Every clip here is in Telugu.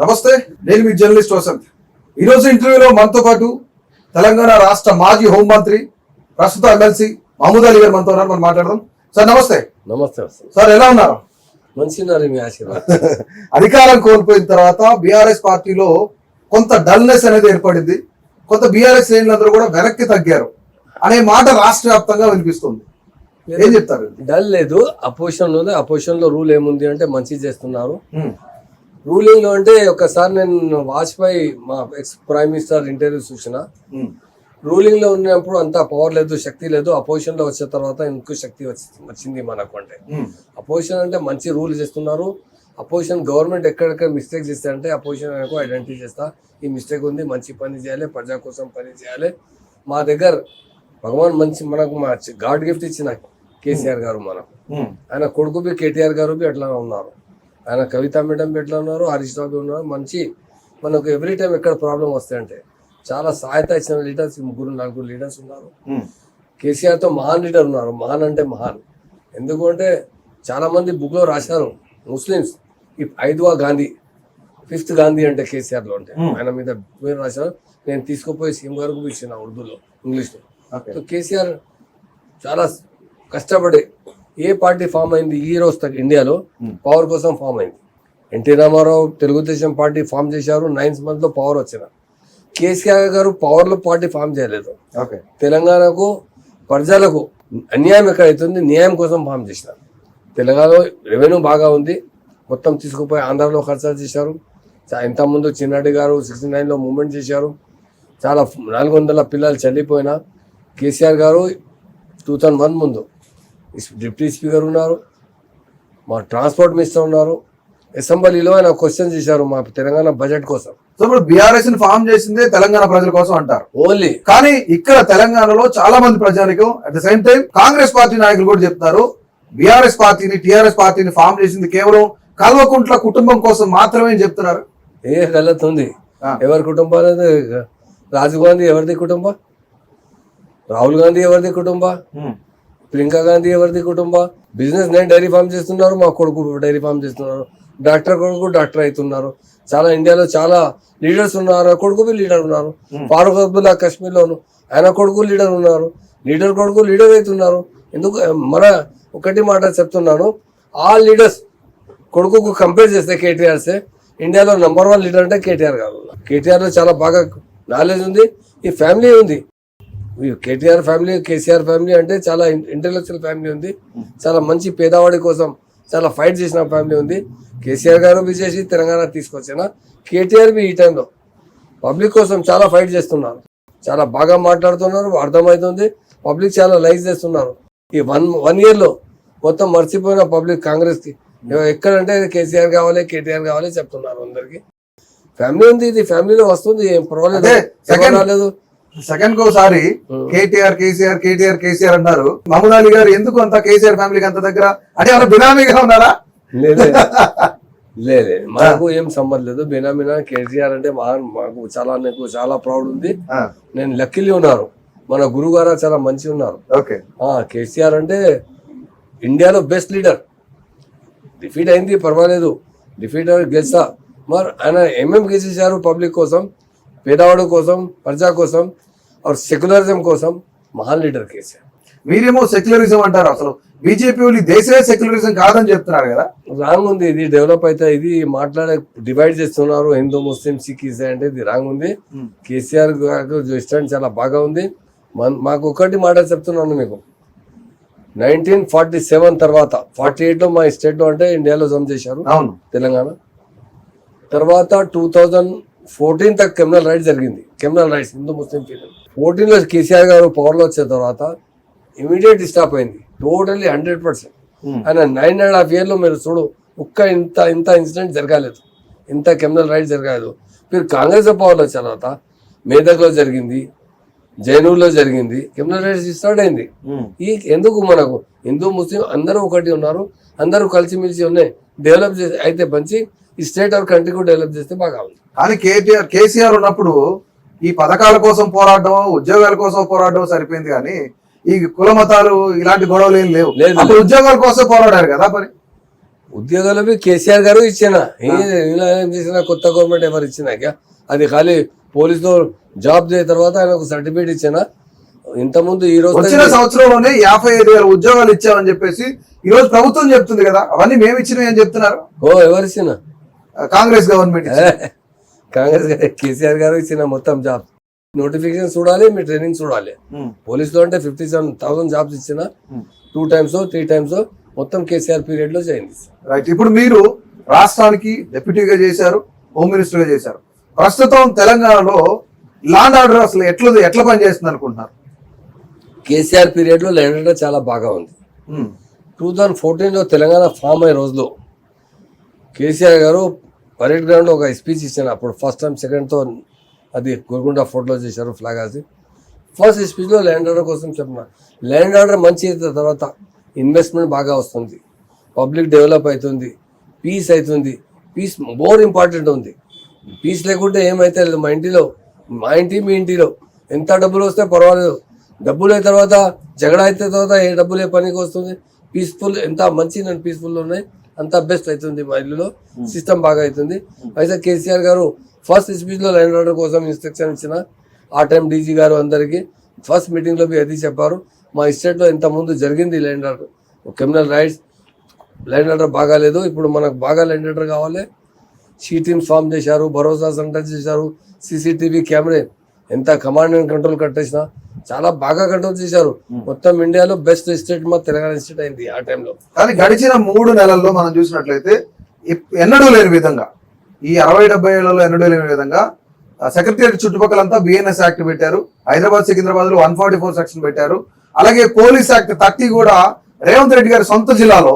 నమస్తే, నేను మీ జర్నలిస్ట్ వసంత్. ఈరోజు ఇంటర్వ్యూలో మనతో పాటు తెలంగాణ రాష్ట్ర మాజీ హోంమంత్రి, ప్రస్తుత ఎమ్మెల్సీ మహమూద్ అలీ గారు మనతో ఉన్నారు. మనం మాట్లాడదాం. సార్ నమస్తే. నమస్తే సార్, ఎలా ఉన్నారు? మంచిగా మీ ఆశీర్వాదం. అధికారం కోల్పోయిన తర్వాత బీఆర్ఎస్ పార్టీలో కొంత డల్నెస్ అనేది ఏర్పడింది. కొంత బీఆర్ఎస్ శ్రేణులందరూ కూడా వెనక్కి తగ్గారు అనే మాట రాష్ట్ర వ్యాప్తంగా వినిపిస్తుంది. ఏం చెప్తారు? డల్ లేదు, అపోజిషన్ లో రూల్ ఏముంది అంటే మంచి చేస్తున్నారు. రూలింగ్ లో అంటే ఒకసారి నేను వాజ్పేయి మా ఎక్స్ ప్రైమ్ మినిస్టర్ ఇంటర్వ్యూ చూసిన. రూలింగ్ లో ఉన్నప్పుడు అంత పవర్ లేదు, శక్తి లేదు. అపోజిషన్ లో వచ్చిన తర్వాత ఇంకో శక్తి వచ్చింది మనకు. అంటే అపోజిషన్ అంటే మంచి రూల్ చేస్తున్నారు. అపోజిషన్ గవర్నమెంట్ ఎక్కడెక్కడ మిస్టేక్ చేస్తారంటే అపోజిషన్ అనేది ఐడెంటిఫై చేస్తా, ఈ మిస్టేక్ ఉంది, మంచి పని చేయాలి, ప్రజా కోసం పని చేయాలి. మా దగ్గర భగవాన్ మనకు మా గాడ్ గిఫ్ట్ ఇచ్చిన కేసీఆర్ గారు, ఆయన కొడుకు బి కేటీఆర్ గారు బి అట్లా ఉన్నారు, ఆయన కవిత మేడం బి ఎట్లా ఉన్నారు, హరీష్ రావు ఉన్నారు. మంచి మనకు ఎవ్రీ టైం ఎక్కడ ప్రాబ్లం వస్తాయంటే చాలా సహాయత ఇచ్చిన లీడర్స్ 3-4 లీడర్స్ ఉన్నారు. కేసీఆర్తో మహాన్ లీడర్ ఉన్నారు. మహాన్ అంటే మహాన్ ఎందుకంటే చాలా మంది బుక్ లో రాశారు. ముస్లిమ్స్ 5వ గాంధీ, 5th గాంధీ అంటే కేసీఆర్ లో అంటే ఆయన మీద పేరు రాశారు. నేను తీసుకుపోయి సీఎం గారికి ఇచ్చిన ఉర్దూలో, ఇంగ్లీష్లో. కేసీఆర్ చాలా కష్టపడి ఏ పార్టీ ఫామ్ అయింది ఈ రోజు తగ్గ ఇండియాలో పవర్ కోసం ఫామ్ అయింది. NT Rama Rao Telugu Desam party form చేశారు, 9th month లో పవర్ వచ్చిన. కేసీఆర్ గారు పవర్ లో పార్టీ ఫామ్ చేయలేదు. తెలంగాణకు ప్రజలకు అన్యాయం ఎక్కడైతుంది న్యాయం కోసం ఫామ్ చేసినారు. తెలంగాణలో రెవెన్యూ బాగా ఉంది, మొత్తం తీసుకుపోయి ఆంధ్రాలో ఖర్చు చేశారు. ఇంతకుముందు చిన్నారెడ్డి గారు 69లో మూవ్మెంట్ చేశారు. చాలా 400 పిల్లలు చల్లిపోయినా కేసీఆర్ గారు 2001 ముందు డిప్యూటీ స్పీకర్ ఉన్నారు, మా ట్రాన్స్పోర్ట్ మినిస్టర్ ఉన్నారు. అసెంబ్లీలో ఆయన క్వశ్చన్ చేశారు మా తెలంగాణ బడ్జెట్ కోసం. సో ఇప్పుడు బీఆర్ఎస్ ని ఫామ్ చేసిందే తెలంగాణ ప్రజల కోసం అంటారు ఓన్లీ. కానీ ఇక్కడ తెలంగాణలో చాలా మంది ప్రజానికం at the same time Congress party నాయకులు కూడా చెప్తారు, బీఆర్ఎస్ పార్టీని టీఆర్ఎస్ పార్టీని ఫామ్ చేసింది కేవలం కల్వకుంట్ల కుటుంబం కోసం మాత్రమే చెప్తున్నారు. ఏ గలత్ ఉంది? ఎవరి కుటుంబం? రాజీవ్ గాంధీ ఎవరిది కుటుంబం? రాహుల్ గాంధీ ఎవరిది కుటుంబం? ప్రియాంక గాంధీ ఎవరిది కుటుంబం? బిజినెస్ నేను డైరీ ఫామ్ చేస్తున్నారు, మా కొడుకు డైరీ ఫామ్ చేస్తున్నారు, డాక్టర్ కొడుకు డాక్టర్ అవుతున్నారు. చాలా ఇండియాలో చాలా లీడర్స్ ఉన్నారు, కొడుకు లీడర్ ఉన్నారు. ఫారూక్ అబ్దుల్లా కాశ్మీర్లోను ఆయన కొడుకు లీడర్ ఉన్నారు, లీడర్ కొడుకు లీడర్ అవుతున్నారు. ఎందుకు మన ఒకటి మాట చెప్తున్నాను, ఆ లీడర్స్ కొడుకు కంపేర్ చేస్తే కేటీఆర్సే ఇండియాలో నంబర్ 1 లీడర్ అంటే కేటీఆర్ గారు. కేటీఆర్లో చాలా బాగా నాలెడ్జ్ ఉంది, ఈ ఫ్యామిలీ ఉంది. కేటీఆర్ ఫ్యామిలీ, కేసీఆర్ ఫ్యామిలీ అంటే చాలా ఇంటెలెక్చువల్ ఫ్యామిలీ ఉంది. చాలా మంచి పేదవాడి కోసం చాలా ఫైట్ చేసిన ఫ్యామిలీ ఉంది. కేసీఆర్ గారు బి చేసి తెలంగాణ తీసుకొచ్చిన, కేటీఆర్ బి ఈ టైంలో పబ్లిక్ కోసం చాలా ఫైట్ చేస్తున్నారు. చాలా బాగా మాట్లాడుతున్నారు, అర్థమవుతుంది. పబ్లిక్ చాలా లైక్ చేస్తున్నారు. ఈ వన్ ఇయర్లో మొత్తం మర్చిపోయిన పబ్లిక్ కాంగ్రెస్కి ఎక్కడంటే కేసీఆర్ కావాలి, కేటీఆర్ కావాలి చెప్తున్నారు. అందరికి ఫ్యామిలీ ఉంది, ఇది ఫ్యామిలీలో వస్తుంది, ఏం పర్వాలేదు. సెకండ్ కోసారి కేటీఆర్ కేసీఆర్ కేటీఆర్ కేసీఆర్ అన్నారు. మహమూద్ అలీ గారు ఎందుకు అంత కేసీఆర్ ఫ్యామిలీకి అంత దగ్గర? అంటే ఎవరు బినామీగా ఉన్నారా? లేదే, మాకు ఏం సంబంధం లేదు. బినామీనా కేసీఆర్ అంటే మాకు చాలా ప్రౌడ్ ఉంది. నేను లక్కీలీ ఉన్నారు, మన గురువు గారు చాలా మంచి ఉన్నారు. కేసీఆర్ అంటే ఇండియాలో బెస్ట్ లీడర్. డిఫీట్ అయింది పర్వాలేదు, డిఫీట్ గెలిచా. మరి ఆయన ఏమేమి గెలిచేశారు పబ్లిక్ కోసం, పేదవాడు కోసం, ప్రజా కోసం, సెక్యులరిజం కోసం. మహాన్ లీడర్ కేసీఆర్. మీరేమో సెక్యులరిజం అంటారు, అసలు బీజేపీ వాళ్ళు దేశమే సెక్యులరిజం కాదని చెప్తున్నారు కదా. రాంగ్ ఉంది, ఇది డెవలప్ అయితే ఇది మాట్లాడే డివైడ్ చేస్తున్నారు హిందూ ముస్లిం సిక్ ఈసీ అంటే ఇది రాంగ్ ఉంది. కేసీఆర్ స్టాండ్ చాలా బాగా ఉంది. మాకు ఒకటి మాట చెప్తున్నాను మీకు, 1947 తర్వాత 48లో మా స్టేట్లో అంటే ఇండియాలో జమ చేశారు తెలంగాణ. తర్వాత 2014 తక్ క్రిమినల్ రైట్స్ జరిగింది. క్రిమినల్ రైట్స్ హిందూ ముస్లిం ఫీలింగ్ 14లో కేసీఆర్ గారు పవర్లో వచ్చిన తర్వాత ఇమీడియట్ స్టాప్ అయింది టోటల్లీ 100%. ఆయన 9.5 years మీరు చూడు ఒక్క ఇంత ఇన్సిడెంట్ జరగలేదు, ఇంత క్రిమినల్ రైట్స్ జరగలేదు. మీరు కాంగ్రెస్ పవర్లో వచ్చిన తర్వాత మేదక్లో జరిగింది, జైనూర్లో జరిగింది, క్రిమినల్ రైట్స్ స్టార్ట్ అయింది. ఈ ఎందుకు మనకు హిందూ ముస్లిం అందరూ ఒకటి ఉన్నారు, అందరూ కలిసిమెలిసి ఉన్నాయి. డెవలప్ చేసి అయితే మంచి ఈ స్టేట్ ఆర్ కంట్రీ కూడా డెవలప్ చేస్తే బాగా ఉంది. కానీ కేసీఆర్ ఉన్నప్పుడు ఈ పథకాల కోసం పోరాడడం, ఉద్యోగాల కోసం పోరాడడం సరిపోయింది, కానీ ఈ కుల మతాలు ఇలాంటి గొడవలు ఏం లేవు. ఉద్యోగాల కోసం పోరాడారు కదా. మరి ఉద్యోగాలు కేసీఆర్ గారు ఇచ్చిన ఇలా ఏం చేసినా కొత్త గవర్నమెంట్ ఎవరు ఇచ్చినాక అది ఖాళీ పోలీసులో జాబ్ చేసిన తర్వాత ఆయన ఒక సర్టిఫికేట్ ఇచ్చిన ఇంతకుముందు ఈ రోజు వచ్చిన సంవత్సరంలోనే 55,000 ఉద్యోగాలు ఇచ్చామని చెప్పేసి ఈ రోజు ప్రభుత్వం చెప్తుంది కదా, అవన్నీ మేము ఇచ్చినవి అని చెప్తున్నారు. ఎవరు ఇచ్చిన? కాంగ్రెస్ గవర్నమెంట్ కాంగ్రెస్ కేసీఆర్ గారు ఇచ్చిన మొత్తం జాబ్ నోటిఫికేషన్ చూడాలి, మీ ట్రైనింగ్ చూడాలి. పోలీసులో అంటే 57,000 జాబ్స్ ఇచ్చిన 2 times 3 times మొత్తం కేసీఆర్ పీరియడ్ లో చేయండి. రైట్. ఇప్పుడు మీరు రాష్ట్రానికి డిప్యూటీగా చేశారు, హోమ్ మినిస్టర్ గా చేశారు. ప్రస్తుతం తెలంగాణలో లాండ్ ఆర్డర్ అసలు ఎట్లా పనిచేస్తుంది అనుకుంటున్నారు? కేసీఆర్ పీరియడ్ లో ల్యాండ్ ఆర్డర్ చాలా బాగా ఉంది. 2014లో తెలంగాణ ఫామ్ అయ్యే రోజులో కేసీఆర్ గారు పరేడ్ గ్రౌండ్ ఒక స్పీచ్ ఇచ్చాను. అప్పుడు ఫస్ట్ టైం సెకండ్తో అది గోల్కొండ ఫోటోలో చేశారు ఫ్లాగ్ అది. ఫస్ట్ స్పీచ్లో ల్యాండ్ ఆర్డర్ కోసం చెప్పిన ల్యాండ్ ఆర్డర్ మంచి అయిన తర్వాత ఇన్వెస్ట్మెంట్ బాగా వస్తుంది, పబ్లిక్ డెవలప్ అవుతుంది, పీస్ అవుతుంది. పీస్ మోర్ ఇంపార్టెంట్ ఉంది. పీస్ లేకుంటే ఏమైతే లేదు. మా ఇంటి మీ ఇంటిలో ఎంత డబ్బులు వస్తే పర్వాలేదు, డబ్బులు అయిన తర్వాత జగడా అయిన తర్వాత ఏ డబ్బులు ఏ పనికి వస్తుంది. పీస్ఫుల్ ఎంత మంచి నేను పీస్ఫుల్ ఉన్నాయి అంత బెస్ట్ అవుతుంది. మా ఇల్లులో సిస్టమ్ బాగా అవుతుంది. అయితే కేసీఆర్ గారు ఫస్ట్ స్పీచ్లో ల్యాండ్ ఆర్డర్ కోసం ఇన్స్ట్రక్షన్ ఇచ్చిన ఆ టైం డీజీ గారు అందరికీ ఫస్ట్ మీటింగ్లో అది చెప్పారు. మా స్టేట్లో ఇంత ముందు జరిగింది land order, criminal rights land order బాగాలేదు, ఇప్పుడు మనకు బాగా ల్యాండ్ ఆర్డర్ కావాలి. టీమ్స్ ఫామ్ చేశారు, భరోసా సెంటర్ చేశారు, CCTV కెమెరా ఎంత కమాండ్ అండ్ కంట్రోల్ కట్టేసినా చాలా బాగా కంట్రోల్ చేశారు. మొత్తం ఇండియాలో బెస్ట్ స్టేట్ మా తెలంగాణ స్టేట్ అయింది ఆ టైంలో. కానీ గడిచిన 3 నెలల్లో మనం చూసినట్లయితే ఎన్నడూ లేని విధంగా, ఈ 60-70 ఏళ్లలో ఎన్నడూ లేని విధంగా సెక్రటరియట్ చుట్టుపక్కలంతా BNS యాక్ట్ పెట్టారు. హైదరాబాద్ సికింద్రాబాద్ లో 144 సెక్షన్ పెట్టారు. అలాగే పోలీస్ యాక్ట్ 30 కూడా రేవంత్ రెడ్డి గారి సొంత జిల్లాలో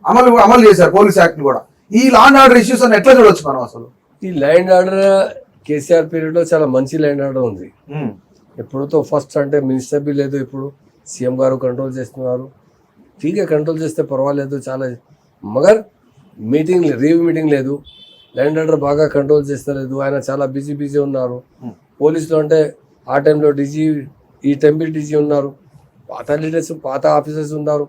అమలు చేశారు. పోలీస్ యాక్ట్ కూడా. ఈ లాండ్ ఆర్డర్ ఇష్యూస్ అని ఎట్లా చూడొచ్చు మనం? అసలు ఈ ల్యాండ్ ఆర్డర్ కేసీఆర్ పీరియడ్ లో చాలా మంచి ల్యాండ్ ఆర్డర్ ఉంది. ఎప్పుడుతో ఫస్ట్ అంటే మినిస్టర్ బి లేదు, ఇప్పుడు సీఎం గారు కంట్రోల్ చేస్తున్నారు. ఠీకే కంట్రోల్ చేస్తే పర్వాలేదు చాలా. మగర్ రివ్యూ మీటింగ్ లేదు, ల్యాండ్ ఆర్డర్ బాగా కంట్రోల్ చేస్తలేదు. ఆయన చాలా బిజీ ఉన్నారు. పోలీసులు అంటే ఆ టైంలో డీజీ, ఈ టైంలో డీజీ ఉన్నారు, పాత లీడర్స్ పాత ఆఫీసర్స్ ఉన్నారు.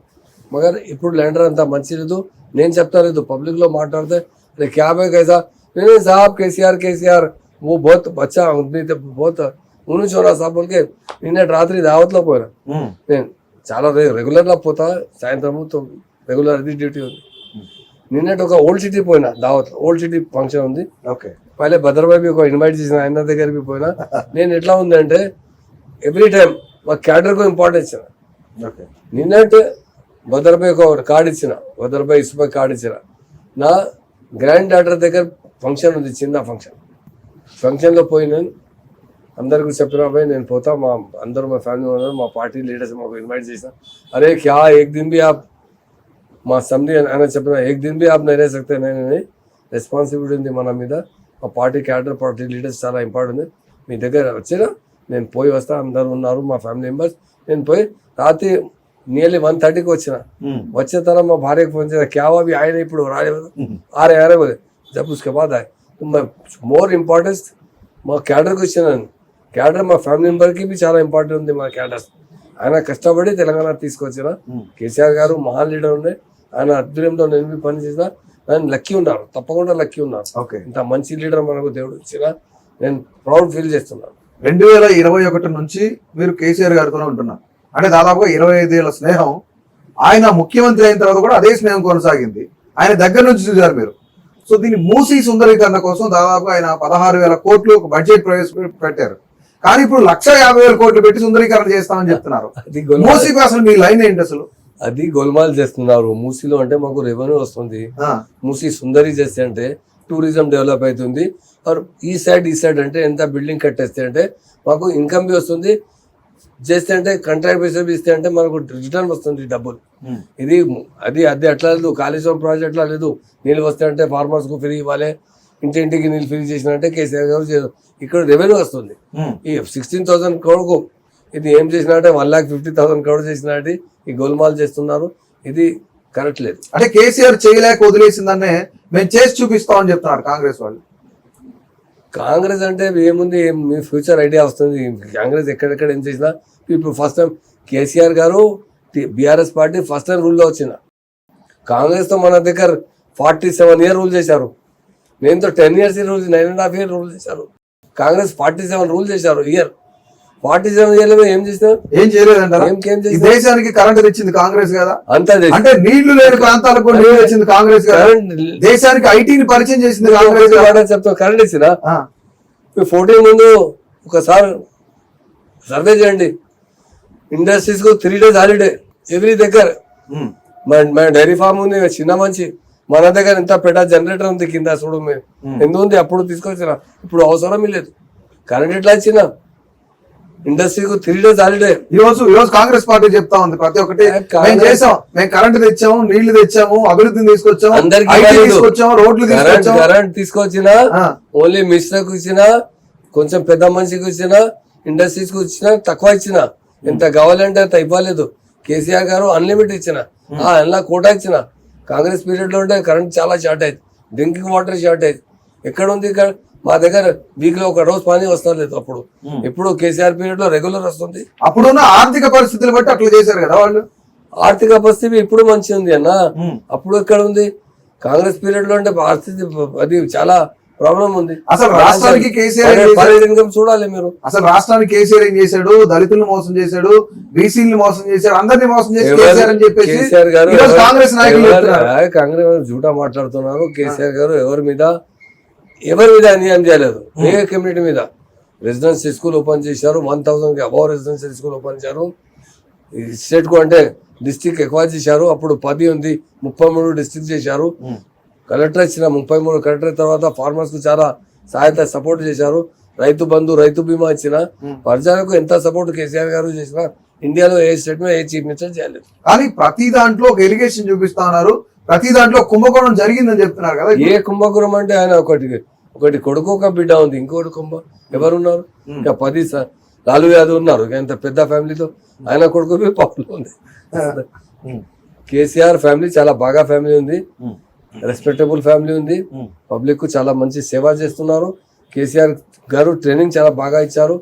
మగర్ ఇప్పుడు ల్యాండ్ ఆర్డర్ అంతా మంచి లేదు. నేను చెప్తా లేదు, పబ్లిక్లో మాట్లాడితే అరే క్యా బై కైసా नहीं साहब కేసీఆర్ वो बहुत अच्छा बहुत ऊनी छोरा साहब बोल के నిన్న రాత్రి దావత్లో పోయినా. నేను చాలా రెగ్యులర్గా పోతా, సాయంత్రము రెగ్యులర్ అది డ్యూటీ ఉంది. నిన్నటి ఒక ఓల్డ్ సిటీ పోయినా దావత్లో, ఓల్డ్ సిటీ ఫంక్షన్ ఉంది. ఓకే, పైలే భద్రబాబు ఒక ఇన్వైట్ చేసిన ఆయన దగ్గరికి పోయినా. నేను ఎట్లా ఉందంటే ఎవ్రీ టైం మా క్యాడర్కు ఇంపార్టెన్స్ ఇచ్చిన. నిన్నట్టు భద్రబాబు ఒక కార్డు ఇచ్చిన, భద్రబాబు ఇసుపై కార్డు ఇచ్చిన. నా గ్రాండ్ డాటర్ దగ్గర ఫంక్షన్ ఉంది, చిన్న ఫంక్షన్లో పోయి నేను అందరికి చెప్పిన పోయి నేను పోతా. అందరూ మా ఫ్యామిలీ ఉన్నారు, మా పార్టీ లీడర్స్ మాకు ఇన్వైట్ చేసిన. అరే క్యా ఏక్ దిన్ బి ఆప్ మా సమ్ని ఆయన చెప్పిన ఏక్ దిన్ బి ఆప్ నైరే సక్తే నేను రెస్పాన్సిబిలిటీ ఉంది మన మీద. మా పార్టీ క్యాడర్ పార్టీ లీడర్స్ చాలా ఇంపార్టెంట్ ఉంది. మీ దగ్గర వచ్చినా నేను పోయి వస్తా, అందరు ఉన్నారు మా ఫ్యామిలీ మెంబర్స్. నేను పోయి రాత్రి నియర్లీ 1:30కి వచ్చిన తర్వాత మా భార్యకు ఫోన్ చేసిన క్యా అవి ఆయన ఇప్పుడు రాలేదు, ఆరే పోలే జబ్ ఉస్కే బాద్ ఆయ్. మోర్ ఇంపార్టెన్స్ మా క్యాడర్కి వచ్చినాను. క్యాడర్ మా ఫ్యామిలీ మెంబర్కి చాలా ఇంపార్టెంట్ ఉంది. మా క్యాడర్స్ ఆయన కష్టపడి తెలంగాణ తీసుకొచ్చిన కేసీఆర్ గారు మహాన్ లీడర్ ఉండే. ఆయన అధ్వర్యంలో నేను పని చేసిన. ఆయన లక్కీ ఉన్నారు, తప్పకుండా లక్కీ ఉన్నారు. ఇంత మంచి లీడర్ మనకు దేవుడు ఇచ్చిన నేను ప్రౌడ్ ఫీల్ చేస్తున్నాను. 2021 నుంచి మీరు కేసీఆర్ గారితోనే ఉంటున్నారు. అంటే దాదాపుగా 25 ఏళ్ల స్నేహం. ఆయన ముఖ్యమంత్రి అయిన తర్వాత కూడా అదే స్నేహం కొనసాగింది. ఆయన దగ్గర నుంచి చూశారు మీరు. సో దీన్ని మూసీ సుందరీకరణ కోసం దాదాపు ఆయన 16,000 కోట్లు ఒక బడ్జెట్ ప్రవేశపెట్టారు. కానీ ఇప్పుడు 1,50,000 కోట్లు పెట్టి సుందరీకరణ చేస్తామని చెప్తున్నారు. మూసీకి అసలు మీ లైన్ ఏంటి అసలు? అది గోల్మాల్ చేస్తున్నారు. మూసీలో అంటే మాకు రెవెన్యూ వస్తుంది, మూసీ సుందరి చేస్తే అంటే టూరిజం డెవలప్ అవుతుంది. ఈ సైడ్ అంటే ఎంత బిల్డింగ్ కట్టేస్తే అంటే మాకు ఇన్కమ్ బి వస్తుంది. చేస్తే అంటే కాంట్రాక్ట్ బేసిస్ ఇస్తే అంటే మనకు రిటర్న్ వస్తుంది డబ్బులు. ఇది అది అట్లా లేదు, కాళేశ్వరం ప్రాజెక్ట్ అట్లా లేదు. నీళ్ళు వస్తే అంటే ఫార్మర్స్ కు ఫ్రీ ఇవ్వాలి, ఇంటింటికి నీళ్ళు ఫ్రీ చేసినట్టే కేసీఆర్ గారు ఇక్కడ రెవెన్యూ వస్తుంది. ఈ 16,000 crore ఇది ఏం చేసినట్టే 1,50,000 crore చేసినట్టు ఈ గోల్మాల్ చేస్తున్నారు. ఇది కరెక్ట్ లేదు. అంటే కేసీఆర్ చేయలేక వదిలేసిందనే మేము చేసి చూపిస్తామని చెప్తున్నారు కాంగ్రెస్ వాళ్ళు. కాంగ్రెస్ అంటే ఏముంది, మీ ఫ్యూచర్ ఐడియా వస్తుంది. కాంగ్రెస్ ఎక్కడెక్కడ ఏం చేసినా ఇప్పుడు ఫస్ట్ టైం కేసీఆర్ గారు BRS పార్టీ ఫస్ట్ టైం రూల్లో వచ్చిన. కాంగ్రెస్తో మన దగ్గర 47 ఇయర్ రూల్ చేశారు. నేనుతో 10 ఇయర్స్ రూల్ 9.5 ఇయర్ రూల్ చేశారు. కాంగ్రెస్ 47 రూల్ చేశారు ఇయర్. 47 ఇయర్లో ఏం చేసినారు? ఏం చేయలేదంటారా? ఏం ఈ దేశానికి కరెంట్ తెచ్చింది కాంగ్రెస్ కదా, అంతా అంటే నీళ్లు లేని ప్రాంతాలకు కూడా నీళ్లు తెచ్చింది కాంగ్రెస్ కదా, దేశానికి ఐటీని పరిచయం చేసింది కాంగ్రెస్ కదా. చెప్తాం కరెంట్ ఇచ్చిన 14 ముందు ఒకసారి సర్వే చేయండి. ఇండస్ట్రీస్ కు 3 days హాలిడే ఎవ్రీ దగ్గర. మన డైరీ ఫార్మ్ ఉంది చిన్న మంచి, మన దగ్గర ఎంత పెద్ద జనరేటర్ ఉంది కింద చూడు మీరు ఎందుకు ఉంది. అప్పుడు తీసుకొచ్చిన, ఇప్పుడు అవసరం లేదు. కరెంట్ ఎట్లా ఇచ్చిన ఇండస్ట్రీకి 3 days హాలిడే. ఈ రోజు కాంగ్రెస్ పార్టీ చెప్తా ఉంది ప్రతి ఒక్కటి మేము చేసాం, మేము కరెంట్ తెచ్చాము, నీళ్లు తెచ్చాము, అభివృద్ధిని తీసుకొచ్చాము, IT తీసుకొచ్చాము, రోడ్లు తీసుకొచ్చాము. కరెంట్ తీసుకొచ్చిన ఓన్లీ మిస్టర్కి ఇచ్చిన, కొంచెం పెద్ద మనిషికి ఇచ్చిన, ఇండస్ట్రీస్ కు ఇచ్చిన, తక్కువ ఇచ్చిన. ఎంత కావాలంటే అంత ఇవ్వలేదు. కేసీఆర్ గారు అన్లిమిటెడ్ ఇచ్చిన, అలా కోటా ఇచ్చిన. కాంగ్రెస్ పీరియడ్ లో ఉంటే కరెంట్ చాలా షార్టేజ్, డ్రింకింగ్ వాటర్ షార్టేజ్. ఎక్కడ ఉంది? మా దగ్గర వీక్ లో ఒక రోజు పని వస్తలేదు. అప్పుడు ఇప్పుడు కేసీఆర్ పీరియడ్ లో రెగ్యులర్ వస్తుంది. అప్పుడున్న ఆర్థిక పరిస్థితులు బట్టి అట్లా చేశారు కదా వాళ్ళు. ఆర్థిక పరిస్థితి ఇప్పుడు మంచి ఉంది అన్న. అప్పుడు ఎక్కడ ఉంది? కాంగ్రెస్ పీరియడ్ లో అంటే పరిస్థితి అది చాలా ప్రాబ్లం ఉంది. అసలు రాష్ట్రానికి కేసీఆర్ ఇన్కమ్ చూడాలి మీరు. అసలు రాష్ట్రానికి కేసీఆర్ ఏం చేశాడు? దళితులను మోసం చేశాడు, బీసీలను మోసం చేశాడు, అందరినీ మోసం చేసి కేసీఆర్ అని చెప్పేసి కేసీఆర్ గారు కాంగ్రెస్ నాయకులు కాంగ్రెస్ జూటా మాట్లాడుతున్నారు. కేసీఆర్ గారు ఎవరి మీద అన్యాయం చేయలేదు. ఏ కమ్యూనిటీ మీద రెసిడెన్షియల్ స్కూల్ ఓపెన్ చేశారు. 1000 అబౌవ్ రెసిడెన్షియల్ స్కూల్ ఓపెన్ చేశారు. స్టేట్ కు అంటే డిస్ట్రిక్ట్ ఎక్కువ చేశారు. అప్పుడు 10 ఉంది, 33 డిస్ట్రిక్ట్ చేశారు. కలెక్టర్ ఇచ్చిన 33 కలెక్టర్ తర్వాత ఫార్మర్స్ కు చాలా సహాయత సపోర్ట్ చేశారు. రైతు బంధు, రైతు బీమా ఇచ్చిన. ప్రజలకు ఎంత సపోర్ట్ కేసీఆర్ గారు చేసినా ఇండియాలో ఏ స్టేట్ మీద ఏ చీఫ్ మినిస్టర్ చేయలేదు. కానీ ప్రతి దాంట్లో ఒక ఎలిగేషన్ చూపిస్తా ఉన్నారు, ప్రతి దాంట్లో కుంభకోణం జరిగిందని చెప్తున్నారు కదా. ఏ కుంభకోణం అంటే ఆయన ఒకటి కొడుకు ఒక బిడ్డ ఉంది, ఇంకోటి ఎవరున్నారు? 10 లాలూ యాదవ్ ఉన్నారు. ఇంత పెద్ద ఫ్యామిలీతో ఆయన కొడుకు పప్పులో ఉంది. కేసీఆర్ ఫ్యామిలీ చాలా బాగా ఫ్యామిలీ ఉంది, రెస్పెక్టబుల్ ఫ్యామిలీ ఉంది. పబ్లిక్ కు చాలా మంచి సేవ చేస్తున్నారు. కేసీఆర్ గారు ట్రైనింగ్ చాలా బాగా ఇచ్చారు.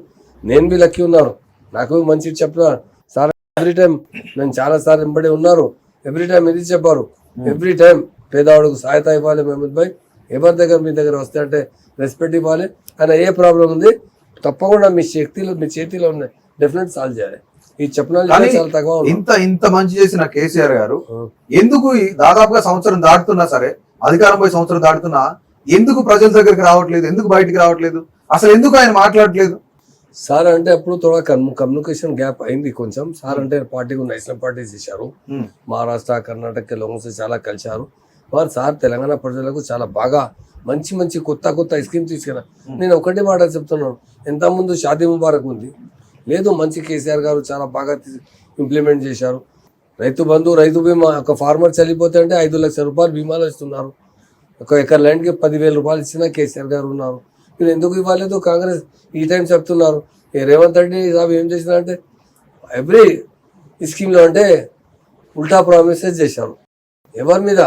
నేను బి లక్కీ ఉన్నారు, నాకు మంచి చెప్తున్నారు సార్. ఎవ్రీ టైం నేను చాలా సార్లు వెంబడి ఉన్నారు. ఎవ్రీ టైం ఇది చెప్పారు, ఎవ్రీ టైం పేదవాడికి సహాయత ఇవ్వాలి. మహమూద్ భాయ్ ఎవరి దగ్గర మీ దగ్గర వస్తే అంటే రెస్పెక్ట్ ఇవ్వాలి. ఆయన ఏ ప్రాబ్లం ఉంది తప్పకుండా మీ చేతిలో ఉన్నాయి, డెఫినెట్ సాల్వ్ చేయాలి. ఈ చెప్పిన చాలా తక్కువ. ఇంత మంచి చేసిన కేసీఆర్ గారు ఎందుకు దాదాపుగా సంవత్సరం దాటుతున్నా సరే, అధికారం పోయి సంవత్సరం దాటుతున్నా ఎందుకు ప్రజల దగ్గరికి రావట్లేదు? ఎందుకు బయటికి రావట్లేదు? అసలు ఎందుకు ఆయన మాట్లాడట్లేదు? సార్ అంటే అప్పుడు థోడా కమ్యూనికేషన్ గ్యాప్ అయింది కొంచెం. సార్ అంటే పార్టీ నేషనల్ పార్టీ చేశారు, మహారాష్ట్ర కర్ణాటక లోగోస్ చాలా కలిశారు. వారు సార్ తెలంగాణ ప్రజలకు చాలా బాగా మంచి కొత్త స్కీమ్ తీసుకున్నారు. నేను ఒకటే మాట చెప్తున్నాను, ఎంత ముందు షాదీ ముబారక్ ఉంది లేదు, మంచి కేసీఆర్ గారు చాలా బాగా ఇంప్లిమెంట్ చేశారు. రైతు బంధు, రైతు బీమా. ఒక ఫార్మర్ చనిపోతే అంటే 5 లక్షల రూపాయలు బీమాలు ఇస్తున్నారు. ఒక ఎకర్ ల్యాండ్కి 10,000 రూపాయలు ఇచ్చిన కేసీఆర్ గారు ఉన్నారు. మీరు ఎందుకు ఇవ్వలేదు? కాంగ్రెస్ ఈ టైం చెప్తున్నారు. రేవంత్ రెడ్డి సాబ్ ఏం చేసినారంటే ఎవ్రీ స్కీమ్లో అంటే ఉల్టా ప్రామిసెస్ చేశారు. ఎవరి మీద?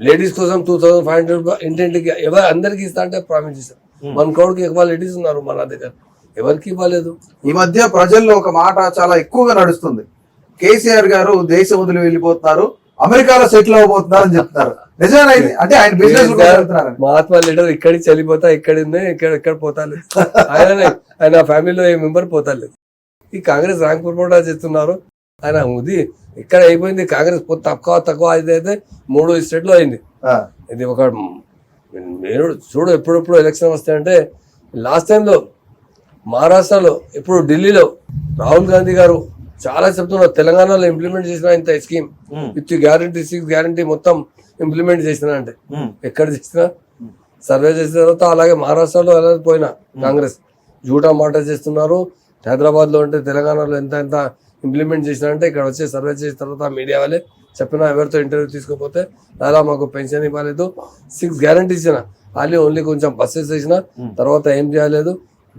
లేడీస్ కోసం 2,500 రూపాయలు ఇంటింటికి అందరికి ఇస్తా అంటే ప్రామిస్ చేశారు. 1 crore ఎక్కువ లేడీస్ ఉన్నారు మన దగ్గర, ఎవరికి ఇవ్వలేదు. ఈ మధ్య ప్రజల్లో ఒక మాట చాలా ఎక్కువగా నడుస్తుంది, కేసీఆర్ గారు దేశం వదిలి వెళ్ళిపోతున్నారు, అమెరికాలో సెటిల్ అవబోతున్నారు అని చెప్తున్నారు. నిజమేనా ఇది? అంటే ఆయన బిజినెస్ మహాత్మా లీడర్ ఇక్కడికి చనిపోతా, ఎక్కడ పోతాలేదు. ఆయన ఫ్యామిలీలో ఏ మెంబర్ పోతాలేదు. ఈ కాంగ్రెస్ ర్యాంక్ పురపోవడా చేస్తున్నారు. ఆయన ఉంది ఇక్కడ అయిపోయింది. కాంగ్రెస్ తక్కువ అయితే 3 స్టేట్లో అయింది. ఇది ఒక చూడు, ఎప్పుడెప్పుడు ఎలక్షన్ వస్తాయంటే లాస్ట్ టైంలో మహారాష్ట్రలో, ఇప్పుడు ఢిల్లీలో రాహుల్ గాంధీ గారు చాలా చెప్తున్నారు తెలంగాణలో ఇంప్లిమెంట్ చేసిన ఇంత స్కీమ్ విత్ గ్యారంటీ 6 గ్యారంటీ మొత్తం ఇంప్లిమెంట్ చేసిన అంటే ఎక్కడ చేసినా సర్వే చేసిన తర్వాత అలాగే మహారాష్ట్రలో ఎలా పోయినా కాంగ్రెస్ జూటా మాట చేస్తున్నారు. హైదరాబాద్ లో అంటే తెలంగాణలో ఎంత ఇంప్లిమెంట్ చేసిన అంటే ఇక్కడ వచ్చే సర్వే చేసిన తర్వాత మీడియా వాళ్ళే చెప్పినా ఎవరితో ఇంటర్వ్యూ తీసుకోపోతే అలా మాకు పెన్షన్ ఇవ్వలేదు, 6 గ్యారంటీ ఇచ్చిన, వాళ్ళు ఓన్లీ కొంచెం బస్సెస్ వేసిన తర్వాత ఏం చేయలేదు.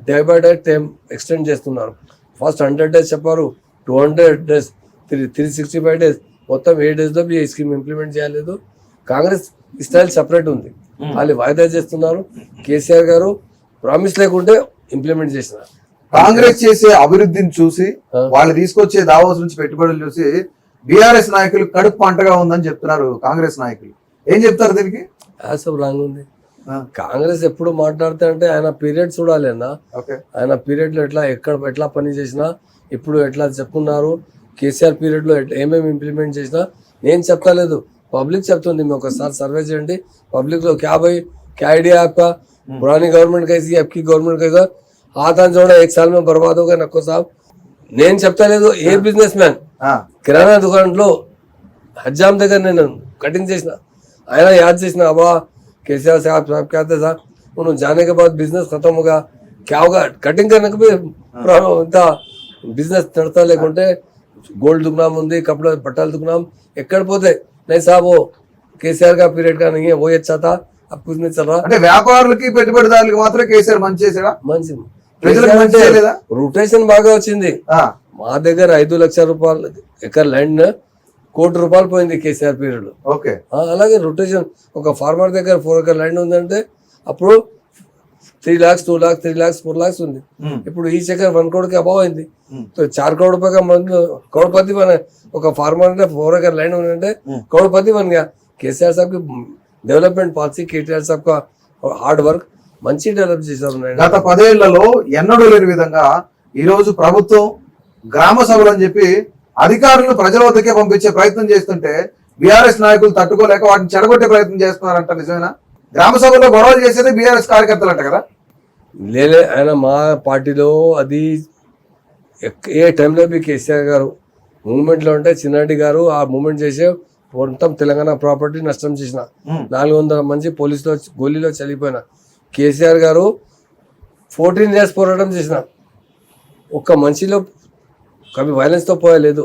Day by day time extend చేస్తున్నారు. ఫస్ట్ 100 days చెప్పారు, 200 days, 365 days, మొత్తం 8 days లో ఈ స్కీమ్ ఇంప్లిమెంట్ చేయలేదు. కాంగ్రెస్ స్టైల్ సపరేట్ ఉంది, వాళ్ళు వాయిదా చేస్తున్నారు. కేసీఆర్ గారు ప్రామిస్ లేకుంటే ఇంప్లిమెంట్ చేసినారు. కాంగ్రెస్ చేసే అభివృద్ధిని చూసి, వాళ్ళు తీసుకొచ్చే దావోస్ నుంచి పెట్టుబడులు చూసి బీఆర్ఎస్ నాయకులు కడుపు పంటగా ఉందని చెప్తున్నారు కాంగ్రెస్ నాయకులు. ఏం చెప్తారు దీనికి? యాసబ్ రాంగ్ ఉంది. కాంగ్రెస్ ఎప్పుడు మాట్లాడితే అంటే ఆయన పీరియడ్ చూడాలి అన్న. ఓకే, ఆయన పీరియడ్ లో ఎట్లా పని చేసినా, ఇప్పుడు ఎట్లా చెప్పుకున్నారు, కేసీఆర్ పీరియడ్ లో ఏమేమి ఇంప్లిమెంట్ చేసినా నేను చెప్తలేదు, పబ్లిక్ చెప్తుంది. మేము ఒకసారి సర్వే చేయండి పబ్లిక్ లో, क्या आइडिया आपका, पुरानी गवर्नमेंट कैसी, आपकी गवर्नमेंट कैसा, हाथ जोड़ा 1 साल में बर्बाद हो गया नक्को साहब. నేను చెప్తలేదు. ఏ బిజినెస్ మ్యాన్ కిరాణా దుకాణంలో హజ్జాం దగ్గర నేను కటింగ్ చేసిన, ఆయన యాద్ చేసిన, అబ్బా కేసీఆర్ साहब क्या थे साहब, उन्होंने जाने के बाद बिजनेस खत्म होगा, क्या होगा, कटिंग करने के भी ఇంత బిజినెస్ నడతా, లేకుంటే గోల్డ్ దుకాణం ఉంది, కపड़ा బట్టల దుకాణం ఎక్కడ పోతే, नहीं साहब वो केसीआर का पीरियड का नहीं है, वो अच्छा था, अब कुछ नहीं चल रहा. అంటే వ్యాపారులకి పెట్టుబడిదారులకి మాత్రం కేసీఆర్ మంచి చేసాడా? మంచి ప్రజలకు మంచి చేయలేదా? రొటేషన్ బాగా వచ్చింది. మా దగ్గర 5 లక్షల రూపాయలు ఎకర్ ల్యాండ్ ₹1 కోటి పోయింది కేసీఆర్ పీరియడ్ లో. ఓకే, అలాగే రొటేషన్ ఒక ఫార్మర్ దగ్గర 4 ఎకర్ ల్యాండ్ ఉందంటే అప్పుడు 3 lakhs 2 lakhs 3 lakhs 4 lakhs ఉంది. ఇప్పుడు ఈ చక్కర్ 1 crore అబౌవ్ అయింది. तो 4 करोड़ रुपए का करोड़पति बने. ఒక ఫార్మర్ అంటే 4 ఎకర్ ల్యాండ్ ఉందంటే కరోड़पति बन गया. కేసీఆర్ సాబ్ కి డెవలప్మెంట్ పాలసీ, కేటీఆర్ సాబ్ కా హార్డ్ వర్క్ మంచి డెవలప్ చేశారు. గత 10 ఏళ్లలో ఎన్నడూ లేని విధంగా ఈ రోజు ప్రభుత్వం గ్రామ సభలు అని చెప్పి అధికారులను ప్రజల వద్దకే పంపించే ప్రయత్నం చేస్తుంటే బీఆర్ఎస్ నాయకులు తట్టుకోలేక వాటిని చెడగొట్టే ప్రయత్నం చేస్తున్నారంట. నిజమేనా? గ్రామ సభలో గొడవలు చేసేది బీఆర్ఎస్ కార్యకర్తలు అంట కదా? లేలే, ఆయన మా పార్టీలో అది ఏ టైంలో బి కేసీఆర్ గారు మూవ్మెంట్లో ఉంటే చిన్నారెడ్డి గారు ఆ మూవ్మెంట్ చేసే మొత్తం తెలంగాణ ప్రాపర్టీ నష్టం చేసిన, 400 మంది పోలీసులో గోలీలో చనిపోయిన. కేసీఆర్ గారు 14 years పోరాటం చేసిన, ఒక్క మనిషిలో కవి వైలెన్స్ తో పోయలేదు.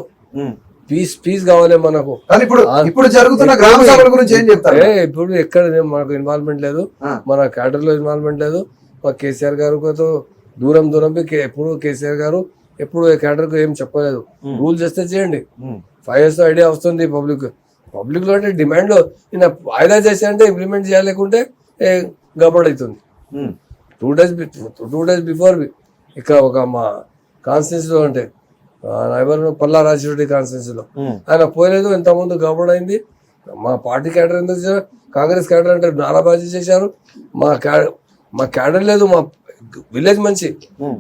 పీస్ కావాలి మనకు. ఇప్పుడు జరుగుతున్న గ్రామ సభల గురించి ఏం చెప్తారు? ఇప్పుడు ఎక్కడ మనకు ఇన్వాల్వ్మెంట్ లేదు, మన క్యాడర్ లో ఇన్వాల్వ్మెంట్ లేదు. మా కేసీఆర్ గారు దూరం ఎప్పుడు కేసీఆర్ గారు ఎప్పుడు క్యాడర్ కు ఏం చెప్పలేదు. రూల్ చేస్తే చేయండి, 5 years ఐడియా వస్తుంది పబ్లిక్ లో అంటే డిమాండ్ లో ఈయన వాయిదా చేసి అంటే ఇంప్లిమెంట్ చేయాలనుకుంటే గబడ్ అవుతుంది. 2 days బిఫోర్ ఇక్కడ ఒక మా కాన్స్టిట్యూన్సీలో అంటే ఎవరు పల్లా రాజశేఖర కాన్స్టిట్యూన్సీలో ఆయన పోయలేదు. ఇంతకుముందు గబడ్ అయింది. మా పార్టీ క్యాడర్ ఎందుకు చేశారు, కాంగ్రెస్ క్యాడర్ అంటే నారాబాజీ చేశారు. మా క్యాడర్ లేదు, మా విలేజ్ మంచి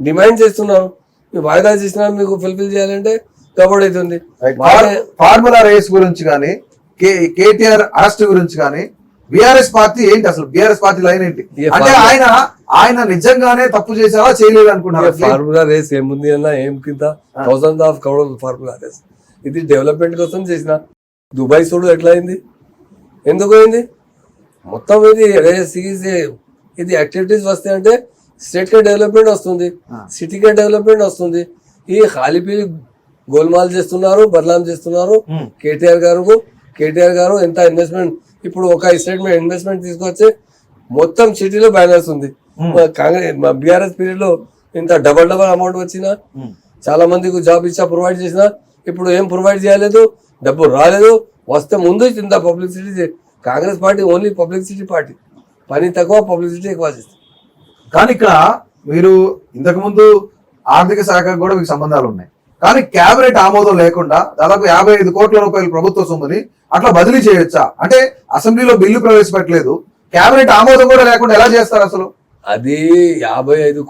డిమాండ్ చేస్తున్నారు. వాయిదా చేసినా మీకు ఫుల్ఫిల్ చేయాలంటే గబడ్ అవుతుంది. ఫార్ములా రేస్ గురించి కానీ, కేటీఆర్ అరెస్ట్ గురించి కానీ బీఆర్ఎస్ పార్టీ ఏంటి, అసలు బీఆర్ఎస్ పార్టీ లైన్ ఏంటి? అంటే ఆయన నిజంగానే తప్పు చేసావా చేయలేదు అనుకున్నారు? ఫార్ములా రేస్ ఏముంది అన్న, ఏం కింద 1000 of crores ఫార్ములా రేస్. ఇది డెవలప్మెంట్ కోసం చేసిన. దుబాయ్ చూడు ఎట్లా అయింది, ఎందుకు అయింది? మొత్తం ఇది రేస్, ఇది యాక్టివిటీస్ వస్తాయి అంటే స్టేట్ కే డెవలప్మెంట్ వస్తుంది, సిటీకే డెవలప్మెంట్ వస్తుంది. ఈ ఖాళీపీలి గోల్మాల్ చేస్తున్నారు, బదలాం చేస్తున్నారు. కేటీఆర్ గారు ఎంత ఇన్వెస్ట్మెంట్, ఇప్పుడు ఒక స్టేట్ మీద ఇన్వెస్ట్మెంట్ తీసుకొచ్చి మొత్తం సిటీలో బ్యాలెన్స్ ఉంది. కాంగ్రెస్ బీఆర్ఎస్ పీరియడ్ లో ఇంత డబల్ అమౌంట్ వచ్చినా, చాలా మందికి జాబ్ ఇచ్చా ప్రొవైడ్ చేసిన, ఇప్పుడు ఏం ప్రొవైడ్ చేయలేదు, డబ్బు రాలేదు. వస్తే ముందు ఇంత publicity. Congress party only publicity party, పని తక్కువ పబ్లిసిటీ ఎక్కువ చేస్తుంది. కానీ ఇక్కడ మీరు ఇంతకు ముందు ఆర్థిక శాఖకు కూడా మీకు సంబంధాలు ఉన్నాయి, కానీ కేబినెట్ ఆమోదం లేకుండా దాదాపు 55 కోట్ల రూపాయలు ప్రభుత్వ సొమ్ముని అట్లా బదిలీ చేయొచ్చా? అంటే అసెంబ్లీలో బిల్లు ప్రవేశపెట్టలేదు, కేబినెట్ ఆమోదం కూడా లేకుండా ఎలా చేస్తారు అసలు? అది 57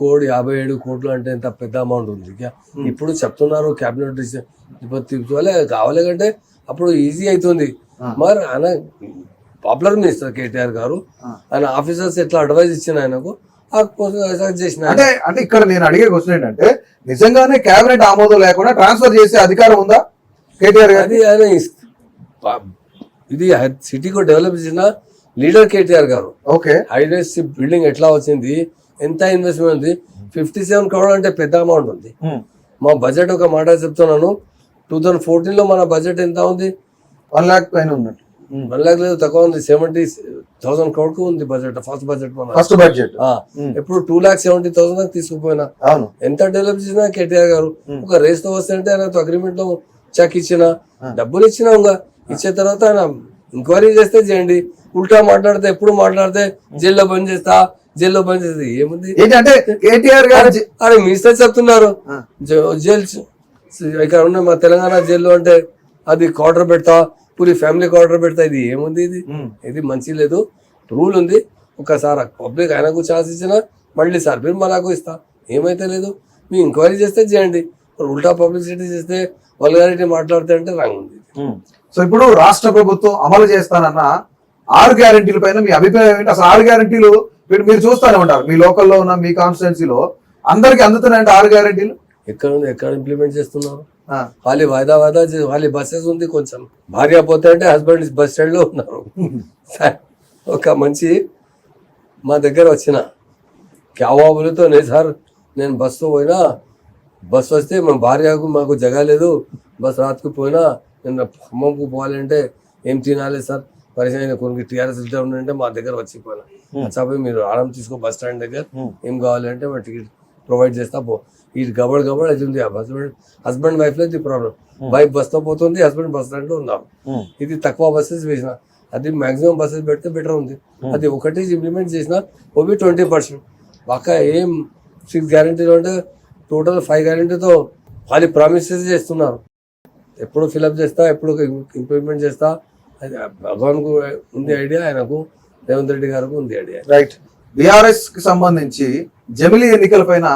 కోట్లు అంటే ఎంత పెద్ద అమౌంట్ ఉంది. ఇప్పుడు చెప్తున్నారు క్యాబినెట్ కావాలి కంటే అప్పుడు ఈజీ అవుతుంది. మరి ఆయన పాపులర్ మినిస్టర్ కేటీఆర్ గారు, ఆయన ఆఫీసర్స్ ఎట్లా అడ్వైజ్ ఇచ్చిన ఆయనకు చేసిన. అంటే ఇక్కడ నేను అడిగే క్వశ్చన్ ఏంటంటే, నిజంగానే కేబినెట్ ఆమోదం లేకుండా ట్రాన్స్ఫర్ చేసే అధికారం ఉందా కేటీఆర్ గారు? అది ఆయన ఇది సిటీకి డెవలప్ చేసిన లీడర్ కేటీఆర్ గారు. ఓకే, హైవేస్ బిల్డింగ్ ఎట్లా వచ్చింది, ఎంత ఇన్వెస్ట్మెంట్ ఉంది, 57 crore అంటే పెద్ద అమౌంట్ ఉంది. మా బడ్జెట్ ఒక మాట చెప్తున్నాను, 2014 లో మన బడ్జెట్ ఎంత ఉంది? 1 lakh పైన ఉన్నట్టు. 1 lakh లేదు, తక్కువ ఉంది. 70,000 crore కు ఉంది బడ్జెట్, ఫస్ట్ బడ్జెట్. ఇప్పుడు 2,70,000 తీసుకుపోయినా. ఎంత డెవలప్ చేసినా కేటీఆర్ గారు ఒక రేస్ తో వస్తే అంటే ఆయనతో అగ్రిమెంట్ లో చెక్ ఇచ్చిన, డబ్బులు ఇచ్చినా, ఇంకా ఇచ్చిన తర్వాత ఆయన ఎంక్వైరీ చేస్తే చేయండి. ఉల్టా మాట్లాడితే, ఎప్పుడు మాట్లాడితే జైల్లో బంద్ చేస్తా ఏముంది కేటీఆర్ గారు? అరే మినిస్టర్ చెప్తున్నారు జైలు ఇక్కడ ఉన్న మా తెలంగాణ జైల్లో అంటే అది క్వార్టర్ పెడతా, పూరి ఫ్యామిలీకి ఆర్డర్ పెడతా. ఇది ఏముంది, ఇది మంచి లేదు, రూల్ ఉంది. ఒకసారి పబ్లిక్ ఆయనకు ఛాన్స్ ఇచ్చినా మళ్ళీ సార్ మీరు మనకు ఇస్తా, ఏమైతే లేదు. మీ ఎంక్వైరీ చేస్తే చేయండి, ఉల్టా పబ్లిసిటీ చేస్తే వల్గారిటీ మాట్లాడితే అంటే రాంగ్ ఉంది. సో ఇప్పుడు రాష్ట్ర ప్రభుత్వం అమలు చేస్తానన్న 6 గ్యారెంటీల పైన మీ అభిప్రాయం ఏంటి? అసలు 6 గ్యారెంటీలు మీరు చూస్తానే ఉంటారు, మీ లోకల్లో ఉన్న మీ కాన్స్టిట్యున్సీలో అందరికి అందుతున్నాయంటే 6 గ్యారెంటీలు ఎక్కడ ఉంది, ఎక్కడ ఇంప్లిమెంట్ చేస్తున్నారు? ఖాళీ వాయిదా ఖాళీ బస్సెస్ ఉంది. కొంచెం భార్య పోతే అంటే హస్బెండ్ బస్ స్టాండ్ లో ఉన్నారు. ఒక మంచి మా దగ్గర వచ్చిన క్యావాబులతో సార్ నేను బస్సుతో పోయినా, బస్ వస్తే మా భార్యకు మాకు జగ లేదు, బస్ రాత్రికి పోయినా నేను ఖమ్మంకు పోవాలంటే ఏం తినాలి సార్, పరిచయం కొన్ని టీఆర్ఎస్ రిటర్న్ ఉందంటే మా దగ్గర వచ్చిపోయినా. అచ్చాపోయి మీరు ఆరాం తీసుకో బస్ స్టాండ్ దగ్గర, ఏం కావాలంటే మా టికెట్ ప్రొవైడ్ చేస్తా పో. ఈ గబడ్ అది ఉంది. హస్బెండ్ వైఫ్ లో ఇది ప్రాబ్లం. వైఫ్ బస్ తో పోతుంది, హస్బెండ్ బస్ స్టాండ్ లో ఉన్నాం. ఇది తక్కువ బస్సెస్ వేసిన, అది మాక్సిమం బస్సెస్ పెడితే బెటర్ ఉంది. అది ఒకటి ఇంప్లిమెంట్ చేసిన ఓబీ 20%. బాగా ఏం 6 గ్యారెంటీలు అంటే టోటల్ 5 గ్యారెంటీతో ఖాళీ ప్రామిసెస్ చేస్తున్నారు. ఎప్పుడు ఫిలప్ చేస్తా, ఎప్పుడు ఇంప్లిమెంట్ చేస్తా. భగవాన్కు ఉంది ఐడియా, ఆయనకు రేవంత్ రెడ్డి గారికి ఉంది ఐడియా. రైట్. బీఆర్ఎస్ కి సంబంధించి జమిలీ ఎన్నికల పైన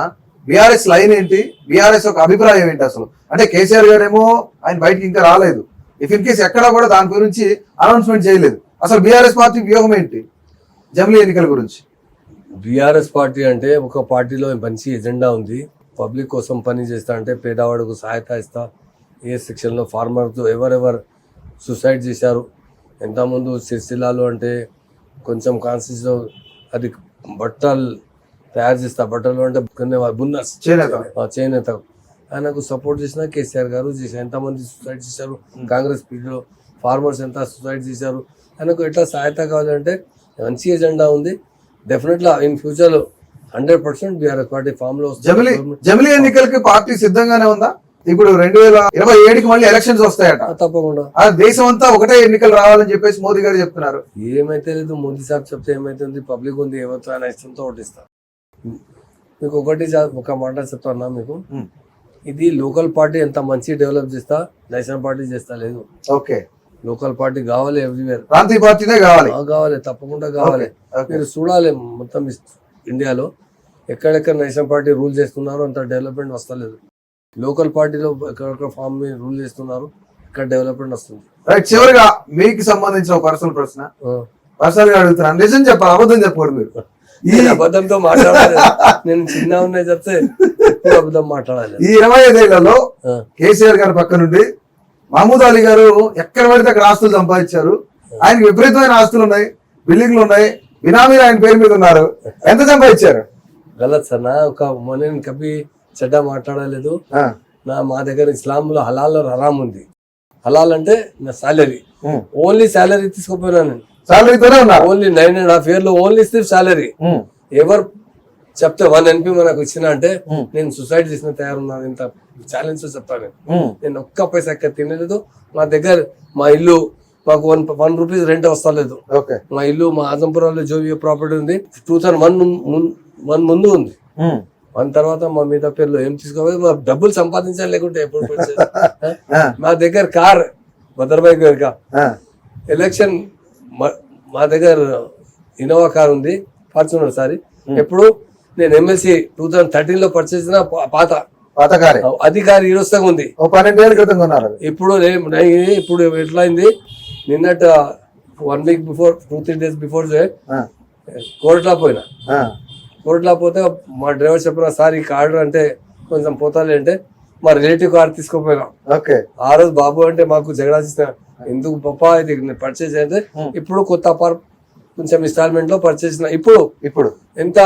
బీఆర్ఎస్ లైన్ ఏంటి, బీఆర్ఎస్ యొక్క అభిప్రాయం ఏంటి అసలు? అంటే కేసీఆర్ గారేమో ఆయన బయటికి ఇంకా రాలేదు, ఇఫ్ ఇన్ కేసు ఎక్కడా కూడా దాని గురించి అనౌన్స్మెంట్ చేయలేదు. అసలు బీఆర్ఎస్ పార్టీ వ్యూహం ఏంటి జమిలీ ఎన్నికల గురించి? బీఆర్ఎస్ పార్టీ అంటే ఒక పార్టీలో మంచి ఎజెండా ఉంది, పబ్లిక్ కోసం పని చేస్తా, అంటే పేదవాడికి సహాయత ఇస్తా. ఏ సెక్షన్లో ఫార్మర్తో ఎవరెవరు సూసైడ్ చేశారు, ఎంతమంది సిరిసిల్లాలో అంటే కొంచెం కాన్స్టిట్యూన్సీలో అది బట్టలు తయారు చేస్తా, బట్టలు అంటే బున్నర్స్ చేనేత, ఆయనకు సపోర్ట్ చేసిన కేసీఆర్ గారు చేశారు. ఎంతమంది సూసైడ్ చేశారు కాంగ్రెస్ పీరియడ్లో, ఫార్మర్స్ ఎంత సూసైడ్ చేశారు, ఆయనకు ఎట్లా సహాయత కావాలంటే మంచి ఎజెండా ఉంది. డెఫినెట్గా in future 100% BRS party form లో. జమిలీ ఎన్నికలకి పార్టీ సిద్ధంగానే ఉందా? ఇప్పుడు 2027కి మళ్ళీ ఎలక్షన్స్ వస్తాయట. తప్పకుండా దేశం అంతా ఒకటే ఎన్నికలు రావాలని చెప్పేసి మోదీ గారు చెప్తున్నారు. ఏమైతే లేదు, మోదీ సాబ్ చెప్తే ఏమైతుంది, పబ్లిక్ ఉంది, ఎవరితో ఆయన ఇష్టంతో ఓటిస్తారు. మీకు ఒక మాట చెప్తాను మీకు, ఇది లోకల్ పార్టీ ఎంత మంచి డెవలప్ చేస్తా, నేషనల్ పార్టీ చేస్తా లేదు. ఓకే, లోకల్ పార్టీ కావాలి, ఎవ్రీవేర్ ప్రాంతీయ పార్టీనే కావాలి. కావాలి, తప్పకుండా కావాలి. మీరు చూడాలి మొత్తం ఇండియాలో ఎక్కడెక్కడ నేషనల్ పార్టీ రూల్ చేస్తున్నారో అంత డెవలప్మెంట్ వస్తలేదు. లోకల్ పార్టీలో ఎక్కడెక్కడ ఫామ్ రూల్ చేస్తున్నారు, ఇక్కడ డెవలప్మెంట్ వస్తుంది. రైట్. చివరిగా మీకు సంబంధించిన ఒక పర్సనల్ ప్రశ్న, పర్సనల్ గా అడుగుతున్నాను, నిజం చెప్పాలి, అబద్ధం చెప్పకూడదు. మీరు ఈ అబద్ధంతో మాట్లాడాలి, నేను చిన్న ఉన్నాయి చెప్తే అబద్ధం మాట్లాడాలి. ఈ 25 ఏళ్లలో కేసీఆర్ గారి పక్క నుండి మహమూద్ అలీ గారు ఎక్కడ పడితే అక్కడ ఆస్తులు సంపాదించారు. ఆయనకి విపరీతమైన ఆస్తులు ఉన్నాయి, బిల్డింగ్లు ఉన్నాయి, బినామీలు ఆయన పేరు మీద ఉన్నారు. ఎంత సంపాదించారు? గలత్ సార్, నా ఒక మొన్న కవి చెడ్డ మాట్లాడలేదు. మా దగ్గర ఇస్లాంలో హలాల్లో హరాం ఉంది. హలాల్ అంటే నా సాలరీ, ఓన్లీ సాలరీ తీసుకుపోయినా నేను, సాలరీతోనే ఉన్నా. ఓన్లీ 9.5 years లో ఓన్లీ సాలరీ. ఎవరు చెప్తే 1 MP మనకు ఇచ్చిన అంటే నేను సూసైడ్ చేసిన తయారున్నాను. ఇంత ఛాలెంజ్ చెప్తాను నేను ఒక్క పైసా ఎక్కడ తినలేదు. మా దగ్గర మా ఇల్లు మాకు 1 రూపీస్ రెంట్ వస్తలేదు. మా ఇల్లు మా ఆజంపురంలో జోవియో ప్రాపర్టీ ఉంది, 2001 ముందు ఉంది. 1 తర్వాత మా మీద పేర్లు ఏం తీసుకోవాలి, మా డబ్బులు సంపాదించాలి లేకుంటే ఎప్పుడు. మా దగ్గర కార్ భద్రబాయి గారు ఎలక్షన్, మా దగ్గర ఇన్నోవా కార్ ఉంది, ఫార్చునర్ సారీ. ఎప్పుడు నేను ఎమ్మెల్సీ 2013 లో పర్చేస్ చేసిన పాత కార్, అది కార్ ఈ రోజు ఉంది. 12 ఏళ్ల క్రితం కొన్నారు. ఇప్పుడు ఎట్లా అయింది, నిన్నట 1 week బిఫోర్, 2-3 days బిఫోర్ కోర్టులో పోయినా. కోర్టులో పోతే మా డ్రైవర్ చెప్పిన సార్ ఈ కార్డు అంటే కొంచెం పోతాలే అంటే మా రిలేటివ్ కార్ తీసుకుపోయినా. ఆ రోజు బాబు అంటే మాకు జగడా చేసిన, ఎందుకు పప్పా ఇది పర్చేజ్ అయితే ఇప్పుడు కొత్త కొంచెం ఇన్స్టాల్మెంట్ లో పర్చేజ్ చేసిన. ఇప్పుడు ఎంత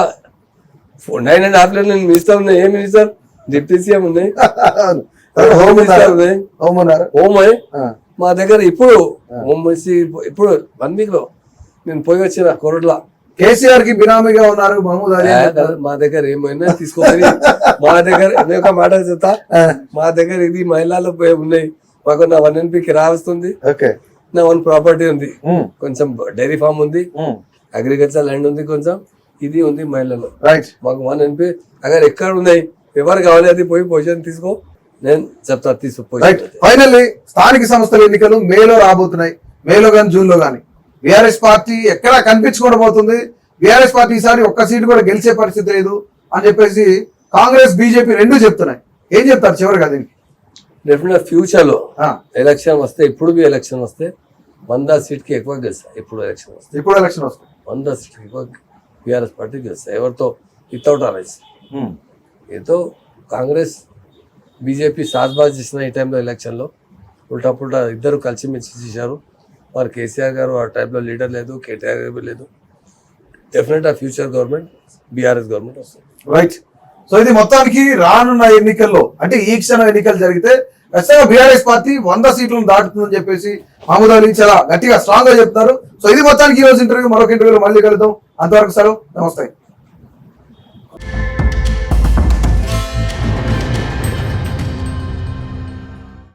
9.5 years నేను మినిస్టర్ ఉన్నాయి. ఏ మినిస్టర్? డిప్యూటీ సీఎం ఉన్నాయి, హోమ్ మినిస్టర్ ఉన్నాయి, హోమ్ మా దగ్గర. ఇప్పుడు హోమ్ మినిస్టర్ ఇప్పుడు 1 week లో నేను పోయి వచ్చిన కోర్టులో. కేసీఆర్ కి బినామీగా ఉన్నారు మహమూద్ అలీ. మా దగ్గర ఏమైనా తీసుకోవాలి. మా దగ్గర ఒక మాట చెప్తా, మా దగ్గర ఇది మహిళలు ఉన్నాయి. మాకు నా 1 MP కిరా వస్తుంది, నా 1 ప్రాపర్టీ ఉంది, కొంచెం డైరీ ఫార్మ్ ఉంది, అగ్రికల్చర్ ల్యాండ్ ఉంది, కొంచెం ఇది ఉంది మహిళలు. మాకు 1 MP అగర్ ఎక్కడ ఉన్నాయి, ఎవరు కావాలి అది పోయి పొజిషన్ తీసుకో, నేను చెప్తా రైట్. తీసుకుపోయి ఫైనల్లీ స్థానిక సంస్థల ఎన్నికలు మేలో రాబోతున్నాయి. మేలో కానీ జూన్ లో కానీ బీఆర్ఎస్ పార్టీ ఎక్కడా కనిపించకుండా పోతుంది. బీఆర్ఎస్ పార్టీ ఈసారి ఒక్క సీటు కూడా గెలిచే పరిస్థితి లేదు అని చెప్పేసి కాంగ్రెస్ బీజేపీ రెండు చెప్తున్నాయి. ఏం చెప్తారు చివరిగా దీనికి? డెఫినెట్ ఫ్యూచర్ లో ఆ, ఎలక్షన్ వస్తే ఇప్పుడు బి ఎలక్షన్ వస్తే 100 సీట్కి ఎక్కువ గెలుస్తాయి. ఇప్పుడు ఎలక్షన్ వస్తే ఇప్పుడు ఎలక్షన్ వస్తుంది. 100 సీట్కి ఎక్కువ బీఆర్ఎస్ పార్టీ గెలుస్తాయి. ఎవరితో వితౌట్ అలైన్స్ ఏదో కాంగ్రెస్ బీజేపీ సాజ్బాజ్ చేసిన ఈ టైంలో ఎలక్షన్లో ఉల్టా పుల్టా ఇద్దరు కలిసిమెలిసి చేశారు. మరి కేసీఆర్ గారు ఆ టైంలో లీడర్ లేదు, కేటీఆర్ గారు లేదు. డెఫినెట్ ఆ ఫ్యూచర్ గవర్నమెంట్ బీఆర్ఎస్ గవర్నమెంట్ వస్తుంది. రైట్. సో ఇది మొత్తానికి రానున్న ఎన్నికల్లో అంటే ఈ క్షణం ఎన్నికలు జరిగితే ఖచ్చితంగా బీఆర్ఎస్ పార్టీ 100 సీట్లను దాటుతుందని చెప్పేసి మహమూద్ అలీ చాలా గట్టిగా స్ట్రాంగ్ గా చెప్తున్నారు. సో ఇది మొత్తానికి ఈ రోజు ఇంటర్వ్యూ. మరొక ఇంటర్వ్యూలో మళ్ళీ కలుద్దాం. అంతవరకు సెలవు. నమస్తే.